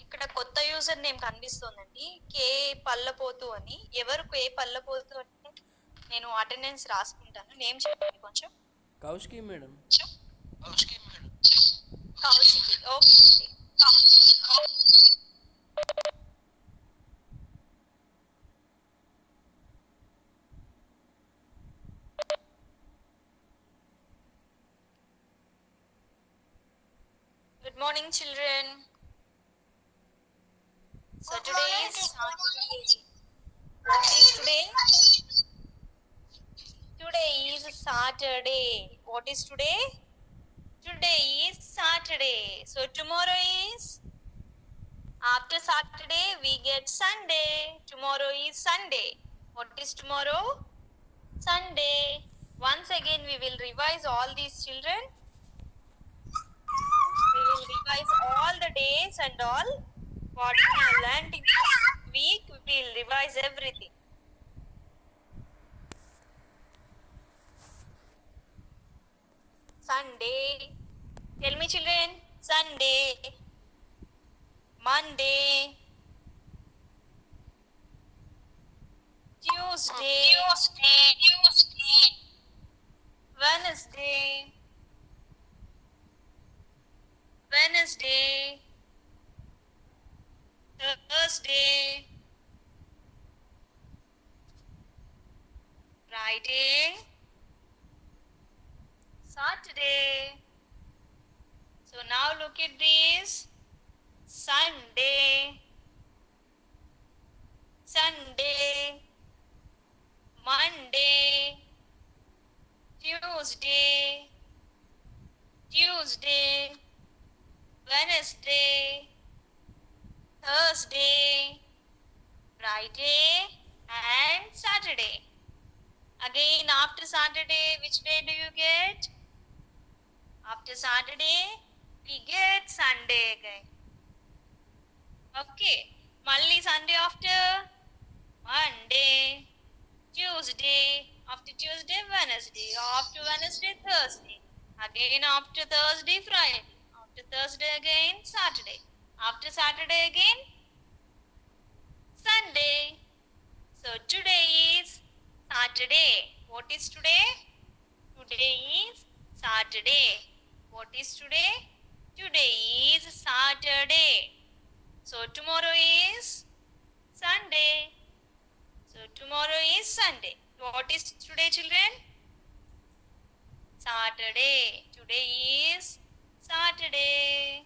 ఇక్కడ కొత్త user name కనిపిస్తోందండి. కే పల్లపోతు అని. ఎవరు కే పల్లపోతు అంటే నేను అటెండెన్స్ రాసుకుంటాను. నేమ్ చెప్పండి కొంచెం. Kaushiki madam. Kaushiki. Okay. Good morning, children. So today is Saturday. What is today? Today is Saturday. What is today? Today is Saturday. So tomorrow is? After Saturday we get Sunday. Tomorrow is Sunday. What is tomorrow? Sunday. Once again we will revise all these children. We will revise all the days and all what we have learnt in this week. We will revise everything. Sunday. Tell me children. Sunday. Monday. Tuesday. Wednesday. Thursday. Friday. Saturday. So now look at this. Sunday. Monday. Tuesday. Wednesday. Thursday. Friday and Saturday. Again after Saturday, which day do you get? After Saturday, we get Sunday again. Okay. Malli Sunday after? Monday. Tuesday. After Tuesday, Wednesday. After Wednesday, Thursday. Again after Thursday, Friday. After Thursday again, Saturday. After Saturday again, Sunday. So today is Saturday. What is today? Today is Saturday. What is today? Today is Saturday. So tomorrow is Sunday. So tomorrow is Sunday. What is today, children? Saturday. Today is Saturday.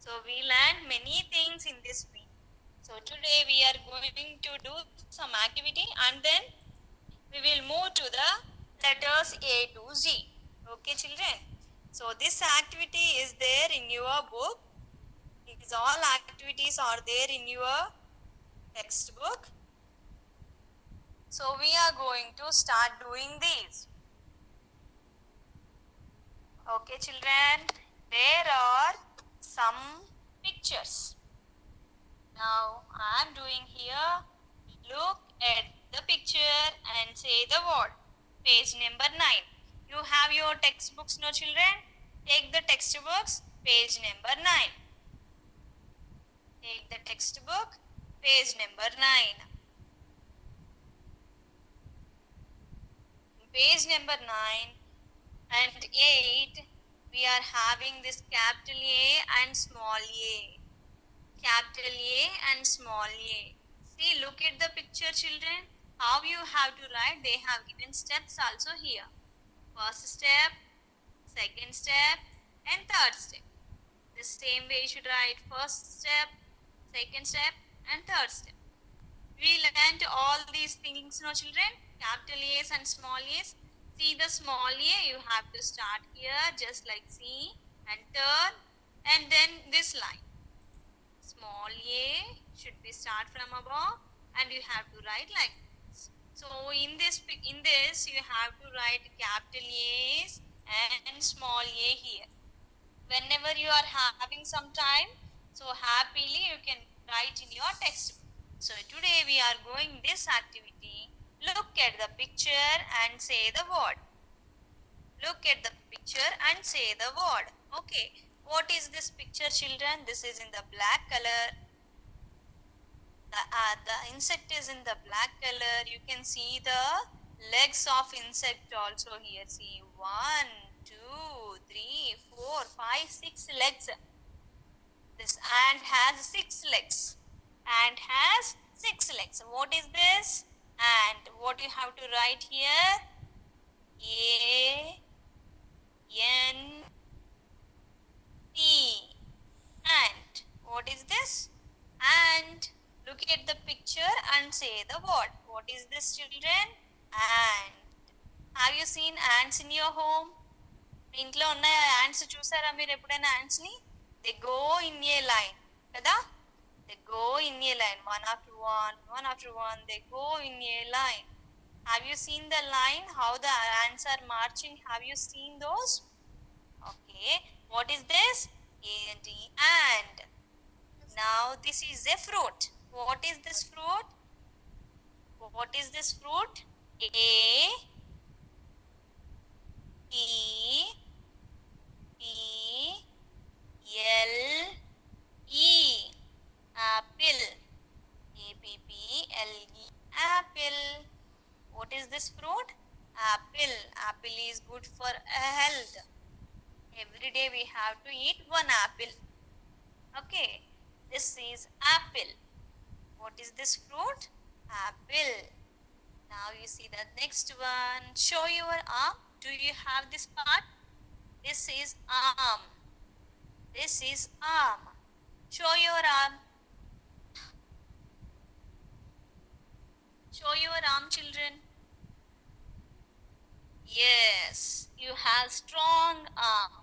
So we learned many things in this week. So today we are going to do some activity and then we will move to the letters A to Z. Okay, children. So this activity is there in your book. These all activities are there in your textbook. So we are going to start doing these. Okay, children. There are some pictures. Now I am doing here. Look at the picture and say the word. Page number 9. You have your textbooks, no children? Take the textbooks, page number 9. Take the textbook, page number 9. Page number 9 and 8, we are having this capital A and small a. Capital A and small a. See, look at the picture, children. How you have to write? They have given steps also here. First step, second step, and third step. The same way you should write first step, second step, and third step. We learned all these things, no children? Capital A's and small a's. See the small a, you have to start here just like C and turn and then this line. Small a should be start from above and you have to write like this. So in this you have to write capital A's and small a here. Whenever you are having some time, so happily you can write in your textbook. So today we are going this activity. Look at the picture and say the word. Look at the picture and say the word. Okay, what is this picture, children? This is in the black color. The insect is in the black color. You can see the legs of insect also here. See, 1, 2, 3, 4, 5, 6 legs. This ant has 6 legs. Ant has 6 legs. What is this? Ant. What you have to write here? A N T. Ant. What is this? Ant. Look at the picture and say the word. What is this, children? Ant. Have you seen ants in your home? మీ ఇంట్లో ఉన్నాయా ants? చూసారా మీరు ఎప్పుడైనా ants ని? They go in a line. కదా? They go in a line. One after one, one after one. They go in a line. Have you seen the line? How the ants are marching? Have you seen those? Okay. What is this? And. And. Now this is a fruit. What is this fruit? What is this fruit? A P P L E. Apple. A P P L E. Apple. What is this fruit? Apple. Apple is good for health. Every day we have to eat one apple. Okay. This is apple. What is this fruit? Apple. Now you see the next one. Show your arm. Do you have this part? This is arm. This is arm. Show your arm. Show your arm, children. Yes, you have strong arm.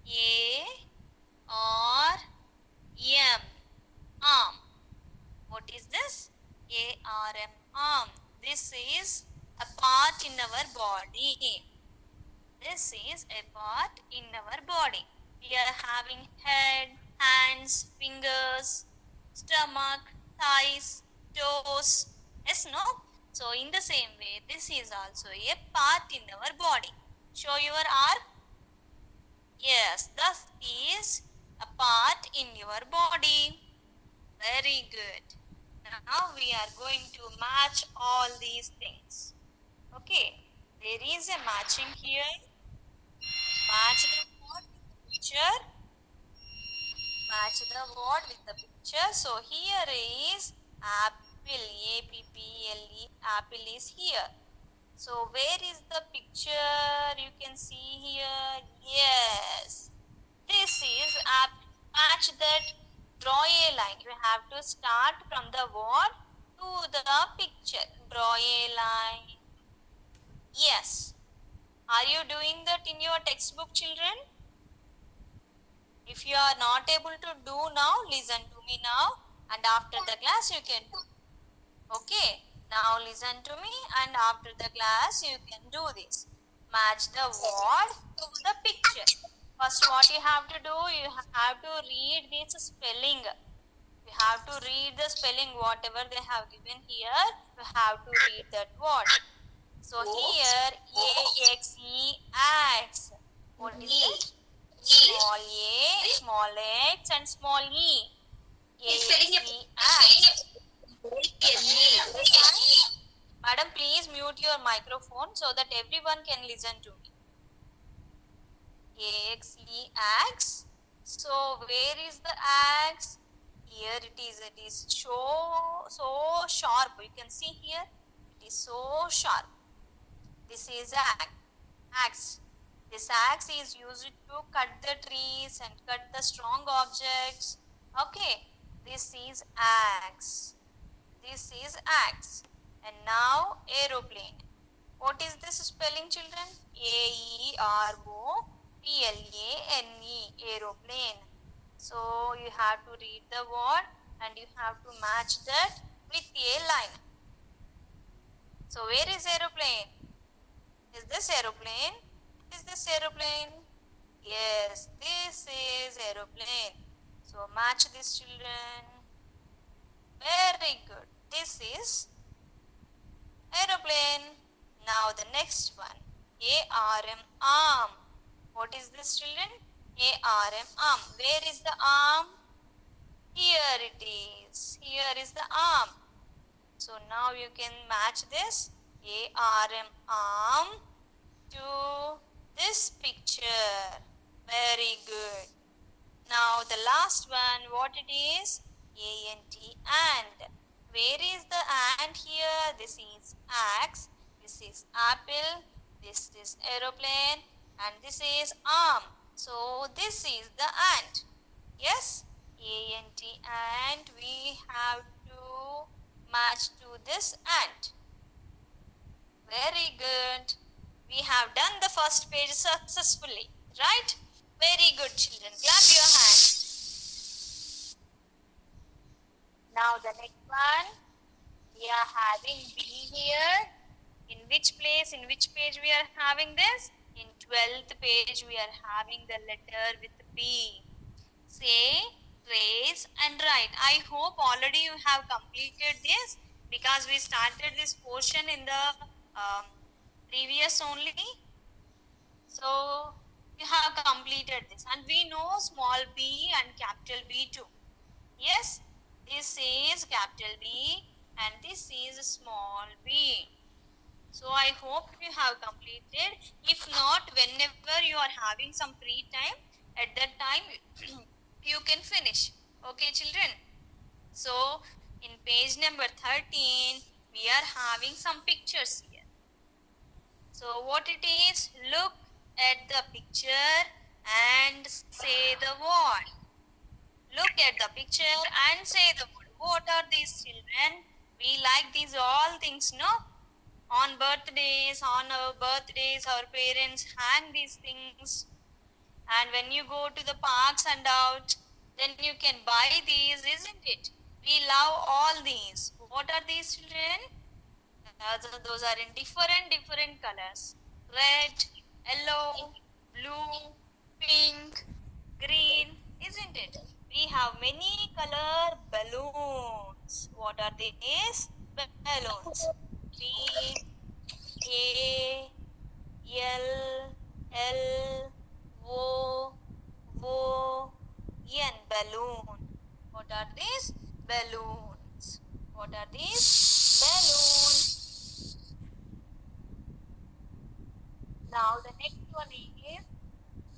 A R M. Arm. What is this? A R M. Arm. This is a part in our body. This is a part in our body. We are having head, hands, fingers, stomach, thighs, toes. Yes, no? So in the same way, this is also a part in our body. Show your arm. Yes, this is a part in your body. Very good. Now we are going to match all these things. Okay, there is a matching here. Match the word with the picture. Match the word with the picture. So here is apple. A-P-P-L-E. Apple is here. So where is the picture? You can see here. Yes. This is apple. Match that. Draw a line. You have to start from the word to the picture. Draw a line. Yes. Are you doing that in your textbook, children? If you are not able to do now, listen to me now, and after the class you can do. Okay. Now listen to me, and after the class you can do this. Match the word to the picture. First what you have to do, you have to read this spelling. You have to read the spelling, whatever they have given here, you have to read that word. So here, A-X-E, axe. What is it? Small a, small x, and small e. A-X-E, axe. Madam, please mute your microphone so that everyone can listen to me. A-X-E, axe. So where is the axe? Here it is so sharp. You can see here, it is so sharp. This is axe. This axe is used to cut the trees and cut the strong objects. Okay, this is axe. This is axe. And now aeroplane. What is this spelling, children? A-E-R-O-P-L-A-N-E. Aeroplane. So you have to read the word and you have to match that with a line. So where is aeroplane? Is this aeroplane? Is this aeroplane? Yes, this is aeroplane. So match this, children. Very good. This is aeroplane. Now the next one. A-R-M, arm. What is this, children? A-R-M, arm. Where is the arm? Here it is. Here is the arm. So now you can match this A-R-M, arm, to this picture. Very good. Now the last one, what it is? A-N-T, ant. Where is the ant here? This is axe, this is apple, this is aeroplane, and this is arm. So this is the ant. Yes? A-N-T, ant. We have to match to this ant. Very good. We have done the first page successfully, right? Very good, children. Clap your hands. Now the next one, we are having B here. In which place, in which page we are having this? In 12th page we are having the letter with B. Say, trace and write. I hope already you have completed this because we started this portion in the previous only. So you have completed this, and we know small b and capital B too. Yes, this is capital B and this is small b. So I hope you have completed. If not, whenever you are having some free time, at that time you can finish. Okay, children. So in page number 13, we are having some pictures here. So what it is, look at the picture and say the word. Look at the picture and say the word. What are these, children? We like these all things, no? On birthdays, our parents hang these things. And when you go to the parks and out, then you can buy these, isn't it? We love all these. What are these, children? Those are in different colors. Red, yellow, blue, pink, green, isn't it? We have many color balloons. What are these? Balloons. B, A, L, L, O, N. Balloon. What are these? Balloons. What are these? Balloons. Now the next one is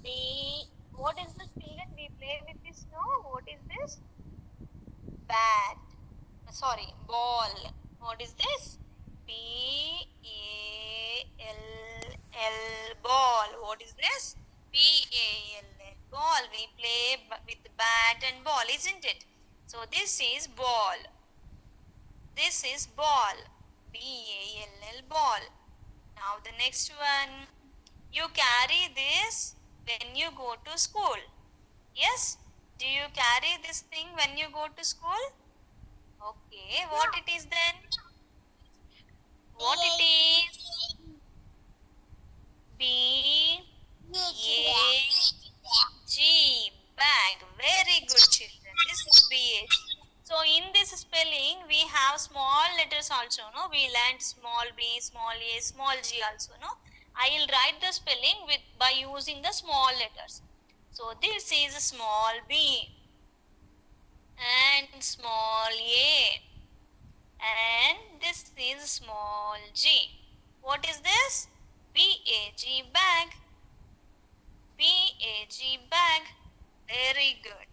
the, what is this, children? We play with this, no? What is this? Bat. Sorry, ball. What is this? B-A-L-L, ball. What is this? B-A-L-L, ball. We play with bat and ball, isn't it? So this is ball. This is ball. B-A-L-L, ball. Now the next one. You carry this when you go to school. Yes? Do you carry this thing when you go to school? Okay. What it is then? What it is? B A G, bag. Very good, children. This is B-A-G. So in this spelling, we have small letters also, no? We learned small b, small a, small g also, no? I will write the spelling by using the small letters. So this is small b and small a, and this is small g. What is this? B-A-G, bag. B-A-G, bag. Very good.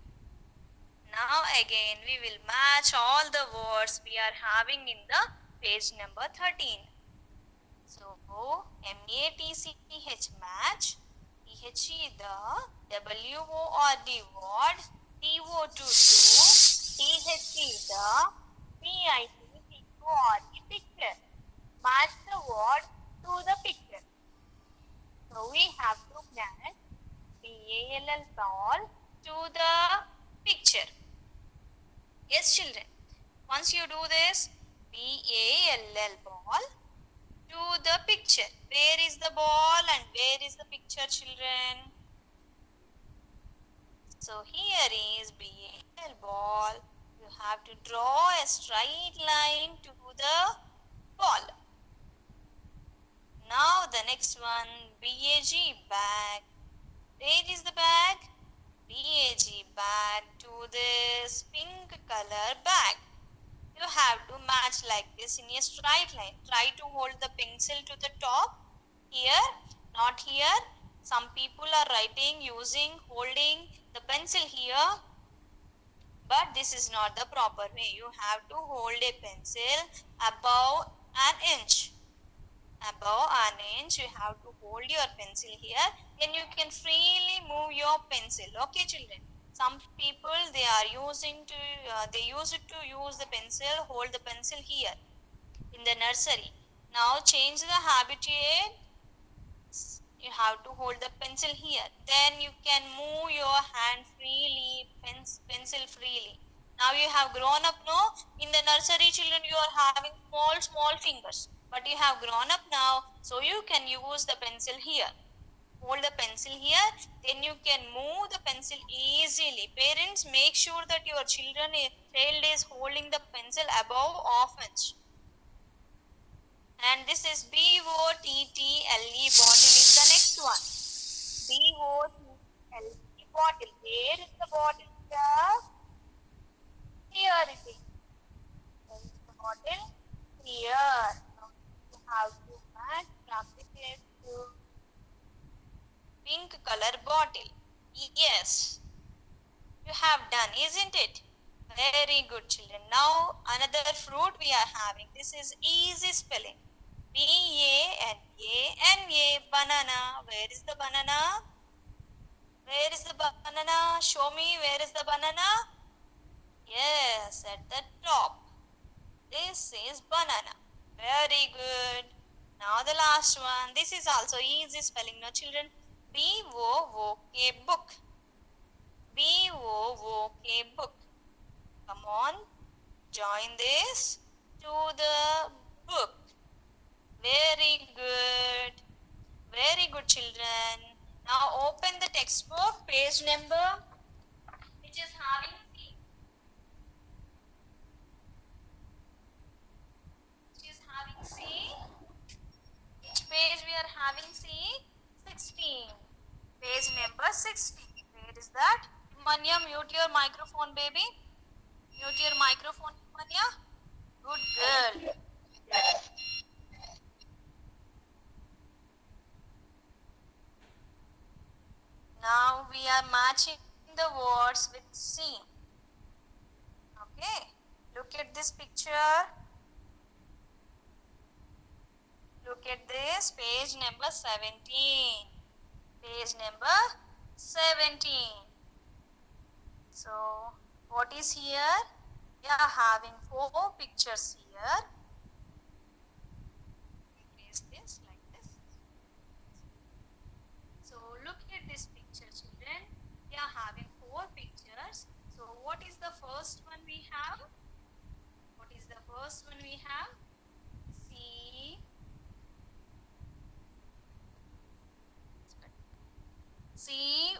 Now again we will match all the words we are having in the page number 13. So M-A-T-C-H, match. T-H-E, the. W-O-R-D, word. T-O-2, to. T-H-E, the. P-I-C-T-O-R-E, picture. Match the word to the picture. So we have to match B-A-L-L, ball, to the picture. Yes, children. Once you do this, B-A-L-L, ball, to the picture. Where is the ball and where is the picture, children? So here is B-A-L, ball. You have to draw a straight line to the ball. Now the next one, B-A-G, bag. Where is the bag? BAG, bag, to this pink color bag. You have to match like this in a straight line. Try to hold the pencil to the top. Here, not here. Some people are writing using holding the pencil here, but this is not the proper way. You have to hold a pencil above an inch. Above an inch, you have to hold your pencil here. Then you can freely move your pencil. Okay, children. Some people they are using to they use it to use the pencil, hold the pencil here in the nursery. Now change the habitat. You have to hold the pencil here. Then you can move your hand freely, pencil freely. Now you have grown up, no? In the nursery, children, you are having small fingers. But you have grown up now, so you can use the pencil here. Hold the pencil here, then you can move the pencil easily. Parents, make sure that your child is holding the pencil above half inch. And this is BOTTLE bottle is the next one. BOTTLE bottle. Where is the bottle here? Here it is. Where is the bottle? Here. Now you have to match it to pink color bottle. Yes. You have done, isn't it? Very good, children. Now another fruit we are having. This is easy spelling. BANANA, banana. Where is the banana? Where is the banana? Show me where is the banana? Yes, at the top. This is banana. Very good. Now the last one. This is also easy spelling, no children? B-O-O-K, book. B-O-O-K, book. Come on, join this to the book. Very good. Very good, children. Now open the textbook, page number, which is having C. Which is having C. Which page we are having C? 16. Page number 16. Where is that? Manya, mute your microphone, baby. Mute your microphone, Manya. Good girl. Now we are matching the words with C. Okay. Look at this picture. Look at this, page number 17. Page number 17. So, what is here? We are having 4 pictures here. Place this like this. So, look at this picture, children. We are having 4 pictures. So, what is the first one we have? What is the first one we have? C. C-O-A-T,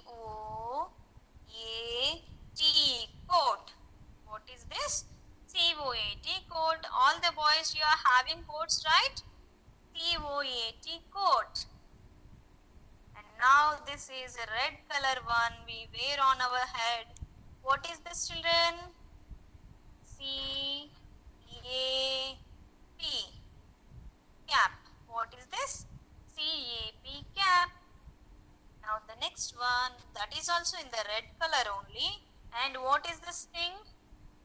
coat. What is this? C-O-A-T, coat. All the boys, you are having coats, right? C-O-A-T, coat. And now this is a red color one we wear on our head. What is this, children? C-A-P, cap. What is this? C-A-P, cap. Now the next one, that is also in the red color only. And what is this thing?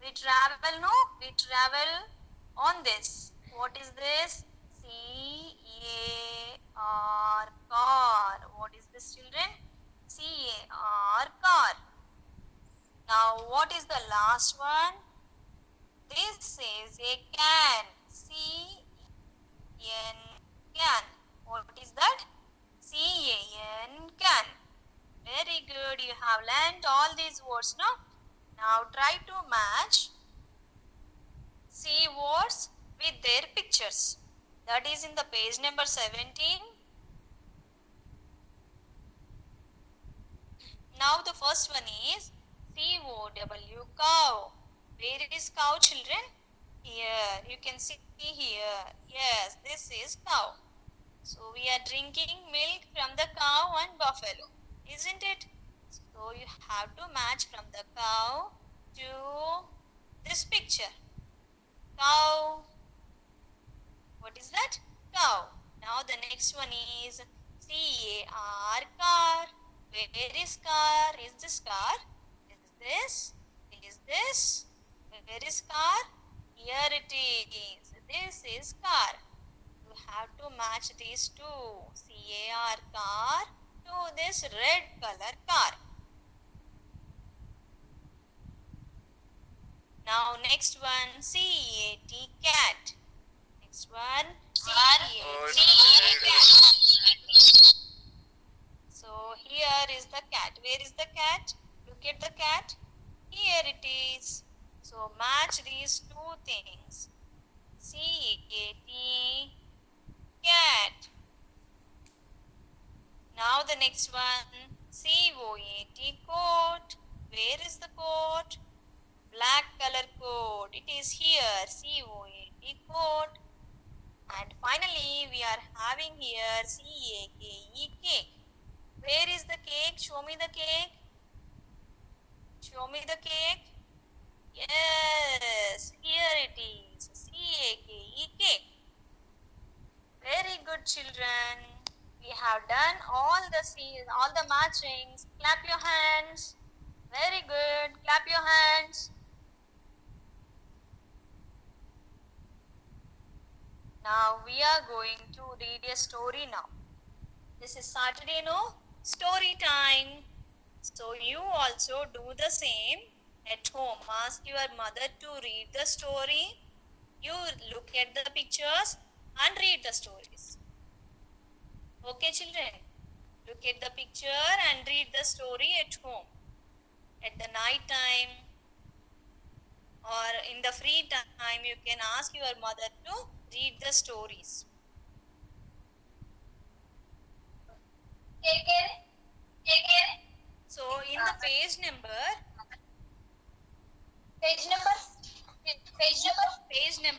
We travel, no? We travel on this. What is this? C-A-R, car. What is this, children? C-A-R, car. Now what is the last one? This is a can. C-N, can. What is that? C-A-N, can. Very good. You have learnt all these words, no? Now try to match C words with their pictures. That is in the page number 17. Now the first one is C-O-W, cow. Where is cow, children? Here. You can see here. Yes, this is cow. So we are drinking milk from the cow and buffalo. isn't it? So you have to match from the cow to this picture. Cow. What is that? Cow. Now the next one is C-A-R, car. Where is car? Is this car? Is this? Is this? Where is car? Here it is. This is car. You have to match these two. C-A-R, car, to this red color car. Now next one, C-A-T, cat. Next one, C-A-T, cat. So here is the cat. Where is the cat? Look at the cat. Here it is. So match these two things. C-A-T, cat. Now the next one, C-O-A-T, coat. Where is the coat? Black color coat. It is here. C-O-A-T, coat. And finally, we are having here C-A-K-E, cake. Where is the cake? Show me the cake. Show me the cake. Yes, here it is. C-A-K-E, cake. Very good, children. We have done all the matchings. Clap your hands. Very good. Clap your hands. Now we are going to read a story now. This is Saturday, no? Story time. So you also do the same at home. Ask your mother to read the story. You look at the pictures and read the stories. Okay, children? Look at the picture and read the story at home. At the night time or in the free time, you can ask your mother to read the stories. So in the page number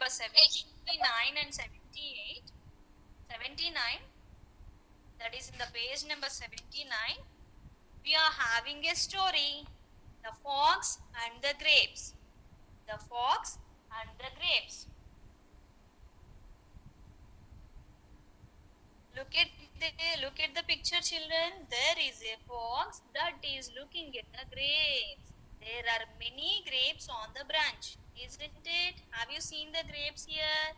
79 and 78, 79, that is in the page number 79, we are having a story, the fox and the grapes. The fox and the grapes. Look at the picture, children. There is a fox that is looking at the grapes. There are many grapes on the branch, isn't it? Have you seen the grapes here?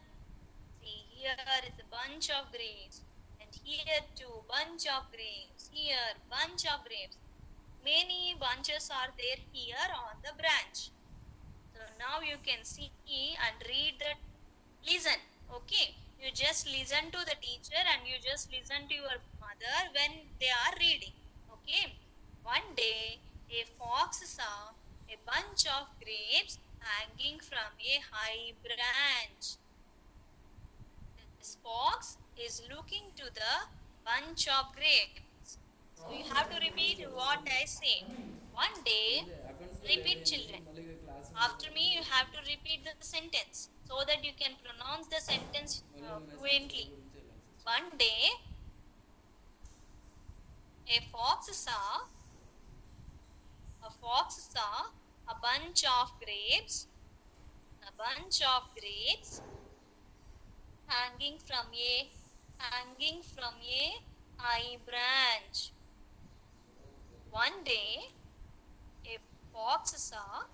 See, here is a bunch of grapes, and here too, bunch of grapes. Here, bunch of grapes. Many bunches are there here on the branch. So now you can see and read the listen. Okay, you just listen to the teacher and you just listen to your mother when they are reading. Okay, one day a fox saw a bunch of grapes hanging from a high branch. This fox is looking to the bunch of grapes. So you have to repeat what I say. One day, repeat, children. After me, you have to repeat the sentence so that you can pronounce the sentence fluently. One day, a fox saw a bunch of grapes hanging from a high branch. One day, a fox saw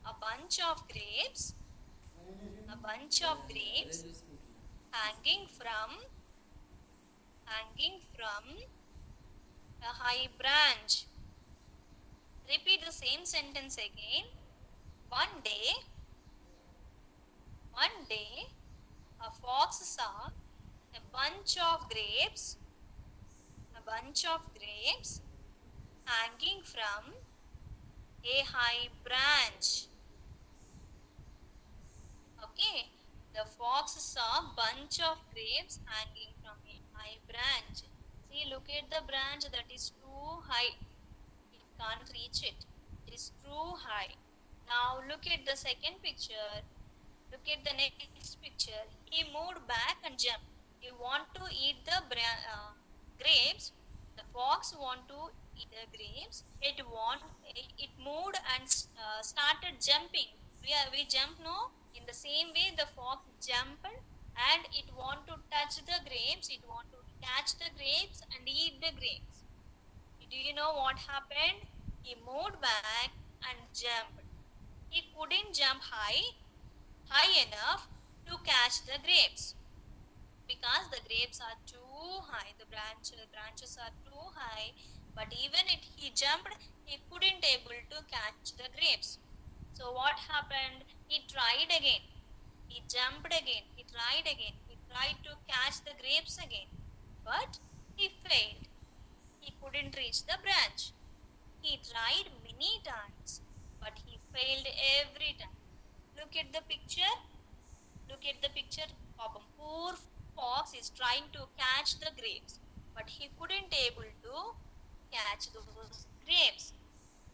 a bunch of grapes hanging from a high branch. Repeat the same sentence again. One day, a fox saw a bunch of grapes hanging from a high branch. Okay, the fox saw a bunch of grapes hanging from a high branch. See, look at the branch that is too high. It can't reach it. It is too high. Now look at the second picture. Look at the next picture. He moved back and jumped. He want to eat the grapes. The fox want to eat the grapes, it moved and started jumping. We jump, no? In the same way, the fox jumped and it want to touch the grapes. It want to catch the grapes and eat the grapes. Do you know what happened? He moved back and jumped. He couldn't jump high enough to catch the grapes because the grapes are too high. The branches are too high. But even if he jumped, he couldn't able to catch the grapes. So what happened? He tried again. He jumped again. He tried again. He tried to catch the grapes again. But he failed. He couldn't reach the branch. He tried many times, but he failed every time. Look at the picture. Look at the picture. Poor fox is trying to catch the grapes, but he couldn't able to catch those grapes.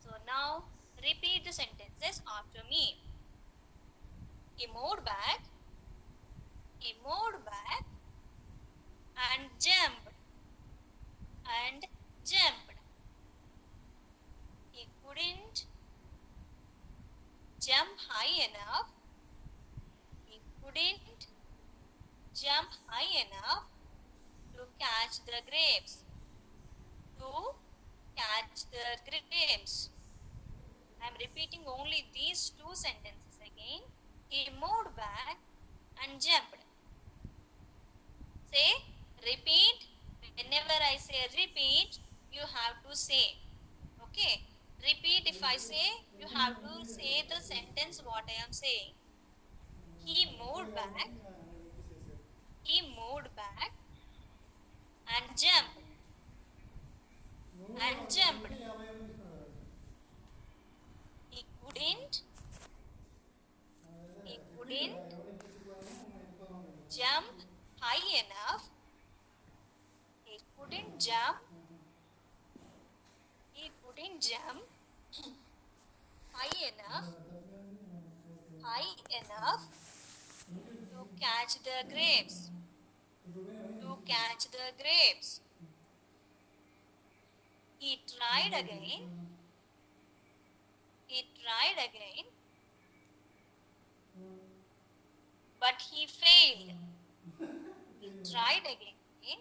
So now repeat the sentences after me. He moved back. He moved back and jumped and jumped. He couldn't jump high enough. He couldn't jump high enough to catch the grapes. To catch the grapes. I am repeating only these two sentences again. He moved back and jumped. Say, repeat. Whenever I say repeat, you have to say. Okay. Repeat. If I say, you have to say the sentence what I am saying. He moved back. He moved back and jumped. And jumped. He couldn't jump high enough. He couldn't jump. He couldn't jump high enough to catch the grapes. To catch the grapes. He tried again. He tried again. But he failed. He tried again.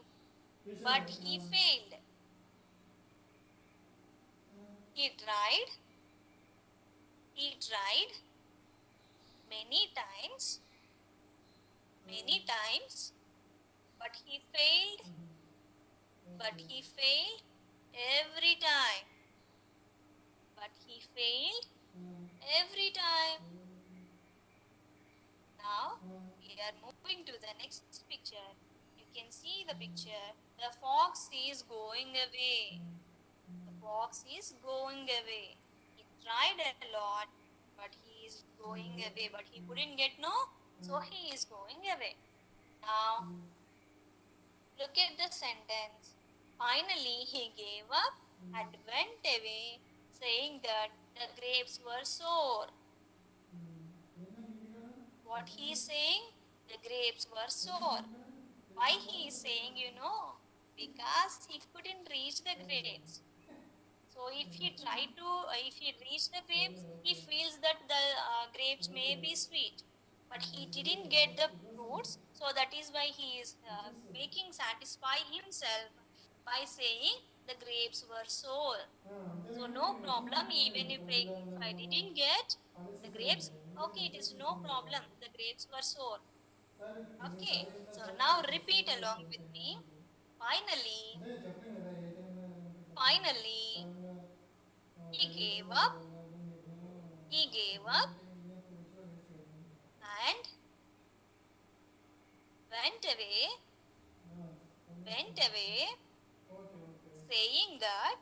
But he failed. He tried many times, but he failed, every time. But he failed every time. Now, we are moving to the next picture. You can see the picture. The fox is going away. The fox is going away. He tried a lot, but he is going away. But he couldn't get no, so he is going away. Now, look at the sentence. Finally, he gave up and went away, saying that the grapes were sour. What he is saying? The grapes were sour. Why he is saying, you know? Because he couldn't reach the grapes. So if he reach the grapes, he feels that the grapes may be sweet, but he didn't get the fruits. So that is why he is making satisfy himself by saying the grapes were sour. So no problem, even if I didn't get the grapes, okay, it is no problem. The grapes were sour. Okay, so now repeat along with me. Finally, he gave up. He gave up and went away, saying that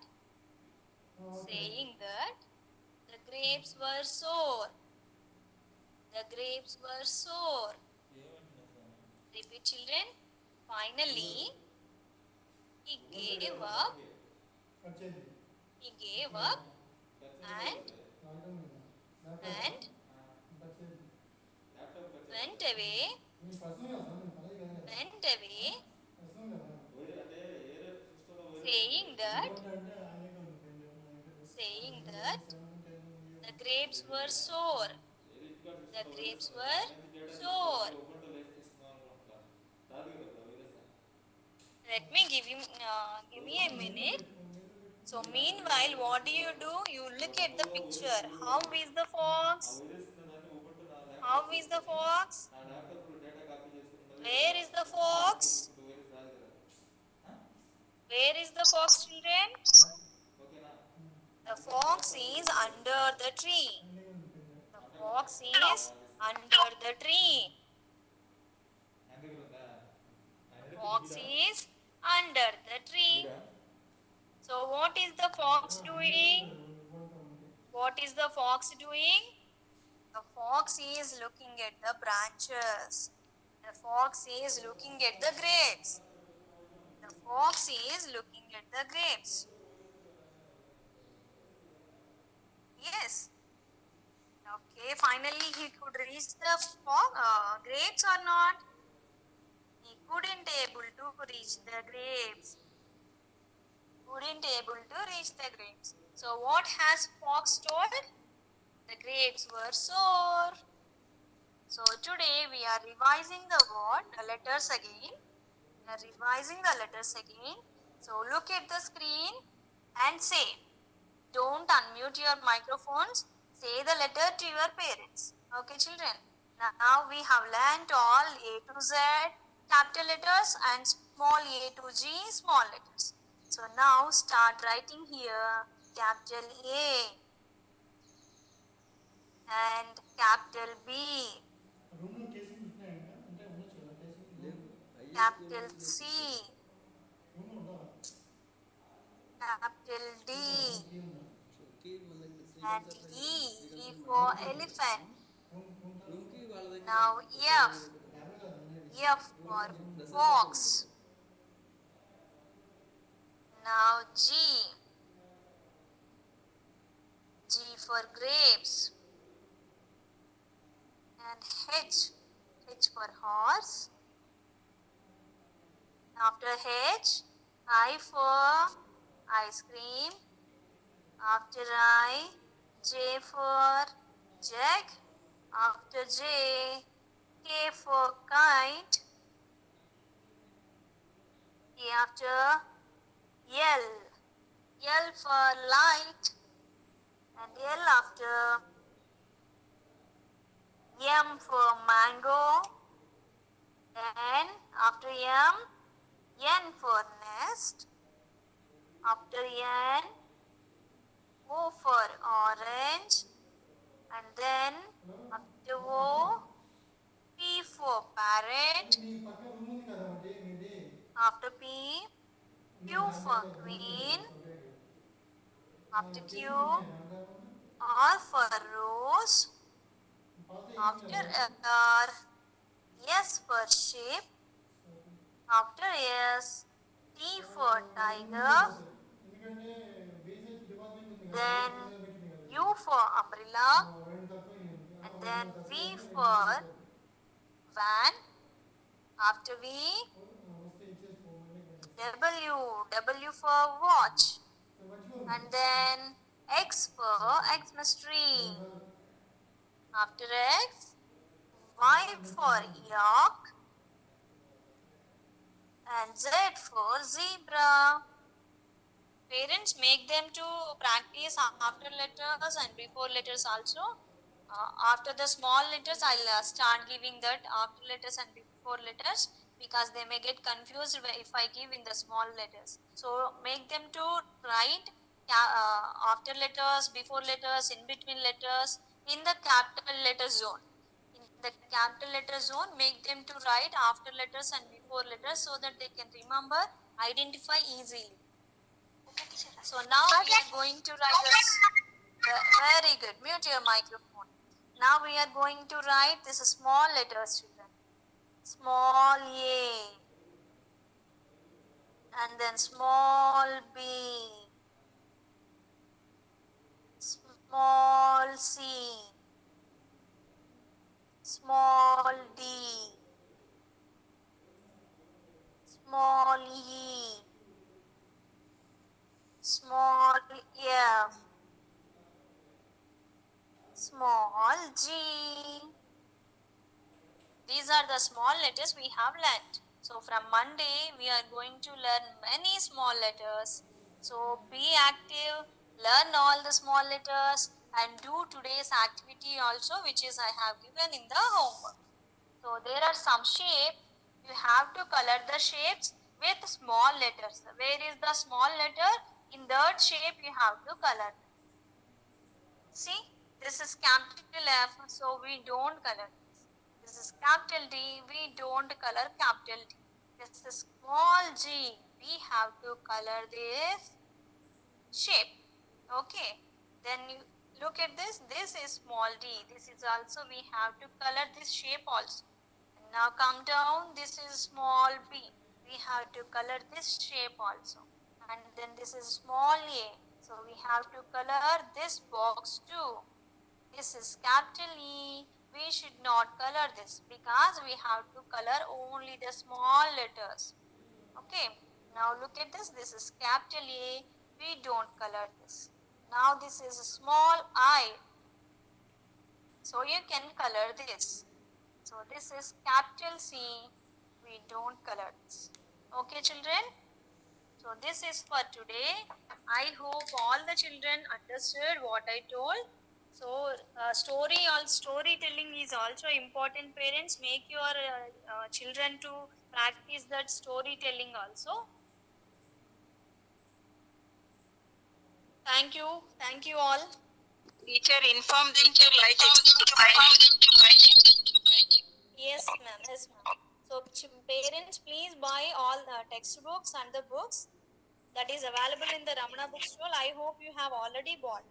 the grapes were sour. The grapes were sour. Repeat, children. Finally, he gave up. He gave up and went away, saying that saying that the grapes were sour. The grapes were sour. Let me give me a minute. So meanwhile, what do? You look at the picture. How is the fox? How is the fox? Where is the fox? Where is the fox, children? The fox is under the tree. The fox is under the tree. The fox is under the tree. So what is the fox doing? What is the fox doing? The fox is looking at the branches. The fox is looking at the grapes. The fox is looking at the grapes. Yes. Okay, finally he could reach the grapes or not? He couldn't able to reach the grapes. Couldn't able to reach the grapes. So what has fox told? The grapes were sour. So today we are revising the letters again. We are revising the letters again. So look at the screen and say. Don't unmute your microphones. Say the letter to your parents. Okay, children. Now we have learnt all A to Z capital letters and small a to G small letters. So now start writing here capital A and capital B, capital C, capital D, and E for elephant. Now F for fox. Now G for grapes. And H for horse. After H, I for ice cream. After I, J for jug. After J, K for kite. After L for light. And L after M for mango. Then after M, N for nest. After N, O for orange. And then after O, P for parrot. After P, Q for queen. After Q, R for rose. After R, S for sheep. After S, T for tiger. Then U for umbrella. And then V for van. After V, W for watch. And then X for Xmas tree. After X, Y for yak. And Z for zebra. Parents make them to practice after letters and before letters also. After the small letters, I'll start giving that after letters and before letters because they may get confused if I give in the small letters. So make them to write after letters, before letters, in between letters in the capital letter zone. In the capital letter zone, make them to write after letters and before letters so that they can remember, identify easily. So now we are going to write very good. Mute your microphone. Now we are going to write this small letters, children. Small a, and then small b, small c, small d, small e, small f, are the small letters we have learnt. So from Monday, we are going to learn many small letters. So be active, learn all the small letters and do today's activity also, which is I have given in the homework. So there are some shapes. You have to color the shapes with small letters. Where is the small letter? In that shape you have to color. See, this is capital F, so we don't color this. This is capital D, we don't color capital D. This is small g, we have to color this shape. Okay, then you look at this. This is small d. This is also we have to color this shape also. And now come down. This is small b. We have to color this shape also. And then this is small a. So we have to color this box too. This is capital E. We should not color this because we have to color only the small letters. Okay, now look at this. This is capital A. We don't color this. Now this is small I. So you can color this. So this is capital C. We don't color this. Okay, children. So this is for today. I hope all the children understood what I told. So storytelling is also important. Parents, make your children to practice that storytelling also. Thank you all. Teacher, inform them to write it. Yes, ma'am. Yes, ma'am. So parents, please buy all the textbooks and the books that is available in the Ramana bookstall. I hope you have already bought.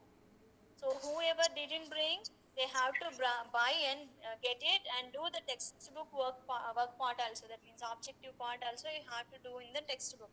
So whoever didn't bring, they have to buy and get it and do the textbook work part also. That means objective part also you have to do in the textbook.